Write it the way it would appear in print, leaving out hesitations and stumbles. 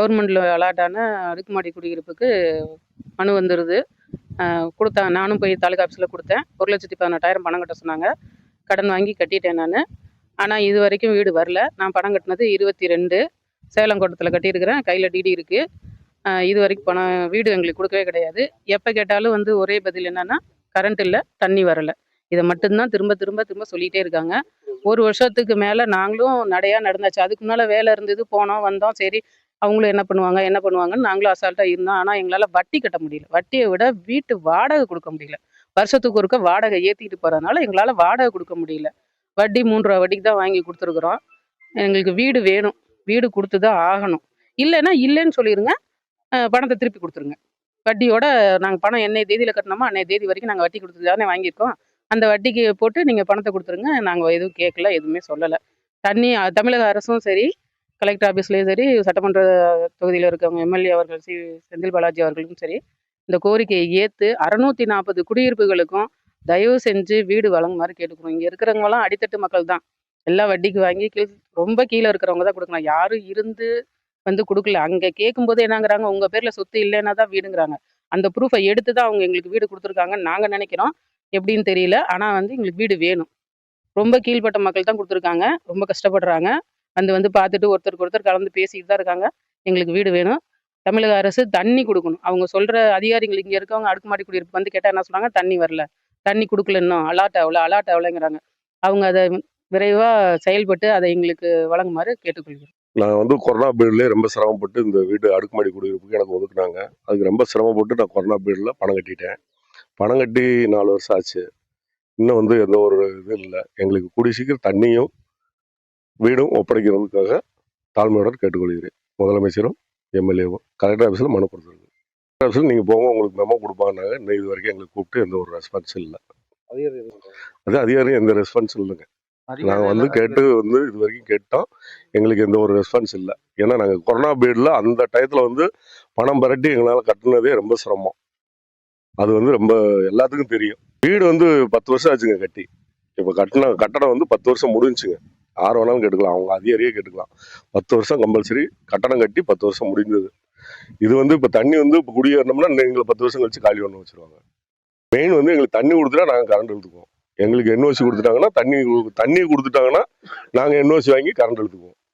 கவர்மெண்ட்ல அலாட்டான அடுக்குமாடி குடியிருப்புக்கு மனு வந்துடுது. கொடுத்தாங்க. நானும் போய் தாலுகா ஆஃபீஸில் கொடுத்தேன். 1,18,000 பணம் கட்ட சொன்னாங்க. கடன் வாங்கி கட்டிட்டேன் நான். ஆனால் இது வரைக்கும் வீடு வரல. நான் பணம் கட்டினது 22 சேலம் கோட்டத்தில் கட்டியிருக்கிறேன். கையில் டிடி இருக்குது. இது வரைக்கும் பணம் வீடு எங்களுக்கு கொடுக்கவே கிடையாது. எப்போ கேட்டாலும் வந்து ஒரே பதில் என்னன்னா, கரண்ட் இல்லை, தண்ணி வரலை. இதை மட்டும்தான் திரும்ப திரும்ப திரும்ப சொல்லிகிட்டே இருக்காங்க. 1 வருஷத்துக்கு மேலே நாங்களும் நடந்தாச்சு. அதுக்கு முன்னால் வேலை இருந்தது, போனோம் வந்தோம். சரி அவங்களும் என்ன பண்ணுவாங்கன்னு நாங்களும் அசால்ட்டாக இருந்தோம். ஆனால் எங்களால் வட்டி கட்ட முடியல. வட்டியை விட வீட்டு வாடகை கொடுக்க முடியல. வருஷத்துக்கு ஒருக்க வாடகை ஏற்றிட்டு போகிறதுனால எங்களால் வாடகை கொடுக்க முடியல. வட்டி 3 ரூபா வட்டிக்கு தான் வாங்கி கொடுத்துருக்குறோம். எங்களுக்கு வீடு வேணும். வீடு கொடுத்து தான் ஆகணும். இல்லைன்னா இல்லைன்னு சொல்லிடுங்க, பணத்தை திருப்பி கொடுத்துருங்க. வட்டியோட நாங்கள் பணம் என்னைய தேதியில் கட்டினோமோ அன்னைய தேதி வரைக்கும் நாங்கள் வட்டி கொடுத்து தானே வாங்கியிருக்கோம். அந்த வட்டிக்கு போட்டு நீங்கள் பணத்தை கொடுத்துருங்க. நாங்கள் எதுவும் கேட்கல, எதுவுமே சொல்லலை. தண்ணி தமிழக அரசும் சரி, கலெக்டர் ஆஃபீஸ்லேயும் சரி, சட்டமன்ற தொகுதியில் இருக்கவங்க எம்எல்ஏ அவர்கள் செந்தில் பாலாஜி அவர்களுக்கும் சரி, இந்த கோரிக்கையை ஏற்று 640 குடியிருப்புகளுக்கும் தயவு செஞ்சு வீடு வழங்குமாறு கேட்டுக்கிறோம். இங்கே இருக்கிறவங்களாம் அடித்தட்டு மக்கள் தான். எல்லாம் வட்டிக்கு வாங்கி ரொம்ப கீழே இருக்கிறவங்க தான் கொடுக்கணும். யாரும் இருந்து வந்து கொடுக்கல. அங்கே கேட்கும்போது என்னங்கிறாங்க, உங்கள் பேரில் சொத்து இல்லைன்னா தான் வீடுங்கிறாங்க. அந்த ப்ரூஃபை எடுத்து தான் அவங்க எங்களுக்கு வீடு கொடுத்துருக்காங்கன்னு நாங்கள் நினைக்கிறோம். எப்படின்னு தெரியல. ஆனால் வந்து எங்களுக்கு வீடு வேணும். ரொம்ப கீழ்பட்ட மக்கள் தான் கொடுத்துருக்காங்க. ரொம்ப கஷ்டப்படுறாங்க. வந்து பார்த்துட்டு ஒருத்தருக்கு ஒருத்தர் கலந்து பேசிட்டு தான் இருக்காங்க. எங்களுக்கு வீடு வேணும். தமிழக அரசு தண்ணி கொடுக்கணும். அவங்க சொல்கிற அதிகாரிகள் இங்கே இருக்கவங்க அடுக்குமாடி குடியிருப்பு வந்து கேட்டால் என்ன சொல்கிறாங்க, தண்ணி வரல, தண்ணி கொடுக்கல, இன்னும் அலாட் ஆகலைங்கிறாங்க. அவங்க அதை விரைவாக செயல்பட்டு அதை எங்களுக்கு வழங்குமாறு கேட்டுக்கொள்கிறோம். நான் கொரோனா பீரியட்லேயே ரொம்ப சிரமப்பட்டு இந்த வீடு அடுக்குமாடி குடியிருப்புக்கு எனக்கு ஒதுக்குனாங்க. அதுக்கு ரொம்ப சிரமப்பட்டு நான் கொரோனா பீரியடில் பணம் கட்டிட்டேன். பணம் கட்டி 4 வருஷம் ஆச்சு. இன்னும் எந்த ஒரு இதுவும் இல்லை. எங்களுக்கு கூடிய சீக்கிரம் தண்ணியும் வீடும் ஒப்படைக்கிறதுக்காக தாழ்மையுடன் கேட்டுக்கொள்கிறேன். முதலமைச்சரும் எம்எல்ஏவும் கலெக்டர் ஆஃபீஸில் மனு கொடுத்துருக்கு. கலெக்டர் ஆஃபீஸில் நீங்கள் போங்க, உங்களுக்கு மெமோ கொடுப்பாங்கன்னாங்க. இன்னும் இது வரைக்கும் எங்களுக்கு கூப்பிட்டு எந்த ஒரு ரெஸ்பான்ஸ் இல்லை. அதிகாரி எந்த ரெஸ்பான்ஸ் இல்லைங்க. நாங்கள் கேட்டு இது வரைக்கும் கேட்டோம். எங்களுக்கு எந்த ஒரு ரெஸ்பான்ஸ் இல்லை. ஏன்னா நாங்கள் கொரோனா பீரியடில் அந்த டயத்தில் பணம் பரட்டி எங்களால் கட்டினதே ரொம்ப சிரமம். அது ரொம்ப எல்லாத்துக்கும் தெரியும். வீடு 10 வருஷம் ஆச்சுங்க கட்டி. இப்போ கட்டடம் 10 வருஷம் முடிஞ்சுங்க. 6 வேணாலும் கேட்டுக்கலாம். அவங்க அதிகாரியே கேட்டுக்கலாம். 10 வருஷம் கம்பல்சரி கட்டடம் கட்டி 10 வருஷம் முடிந்தது. இது இப்போ தண்ணி இப்போ குடியேறணும்னா எங்களை 10 வருஷம் கழிச்சு காலி பண்ண வச்சிருவாங்க. மெயின் எங்களுக்கு தண்ணி கொடுத்துட்டா நாங்கள் கரண்ட் எடுத்துக்குவோம். எங்களுக்கு என்ஓசி கொடுத்துட்டாங்கன்னா தண்ணி கொடுத்துட்டாங்கன்னா நாங்கள் என்ஓசி வாங்கி கரண்ட் எடுத்துக்குவோம்.